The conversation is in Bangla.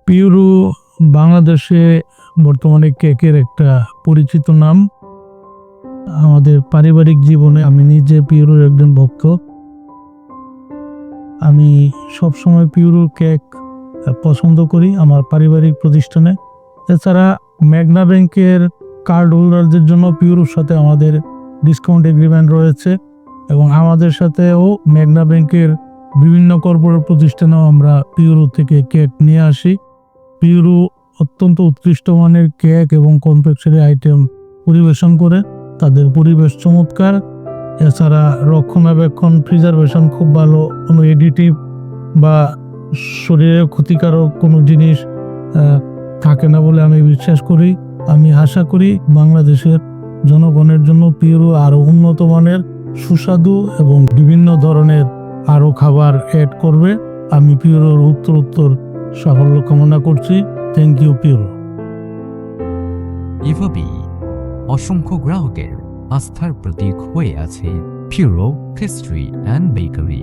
পিউরো বাংলাদেশে বর্তমানে কেকের একটা পরিচিত নাম। আমাদের পারিবারিক জীবনে আমি নিজে পিউরোর একজন ভক্ত। আমি সবসময় পিউরোর কেক পছন্দ করি আমার পারিবারিক প্রতিষ্ঠানে। এছাড়া মেঘনা ব্যাংকের কার্ড হোল্ডারদের জন্য পিউরোর সাথে আমাদের ডিসকাউন্ট এগ্রিমেন্ট রয়েছে এবং আমাদের সাথেও মেঘনা ব্যাংকের বিভিন্ন কর্পোরেট প্রতিষ্ঠানেও আমরা পিউরো থেকে কেক নিয়ে আসি। পিউরো অত্যন্ত উৎকৃষ্ট মানের কেক এবং কনফেকশনারি আইটেম পরিবেশন করে। তাদের পরিবেশ চমৎকার। এছাড়া রক্ষণাবেক্ষণ প্রিজারভেশন খুব ভালো, কোনো এডিটিভ বা শরীরে ক্ষতিকারক কোনো জিনিস থাকে না বলে আমি বিশ্বাস করি। আমি আশা করি বাংলাদেশের জনগণের জন্য পিউরো আরও উন্নত মানের, সুস্বাদু এবং বিভিন্ন ধরনের আরও খাবার অ্যাড করবে। আমি পিউরোর উত্তর সাফল্য কামনা করছি। থ্যাংক ইউ পিউরো। এভাবেই অসংখ্য গ্রাহকের আস্থার প্রতীক হয়ে আছে পিউরো পেস্ট্রি অ্যান্ড বেকারি।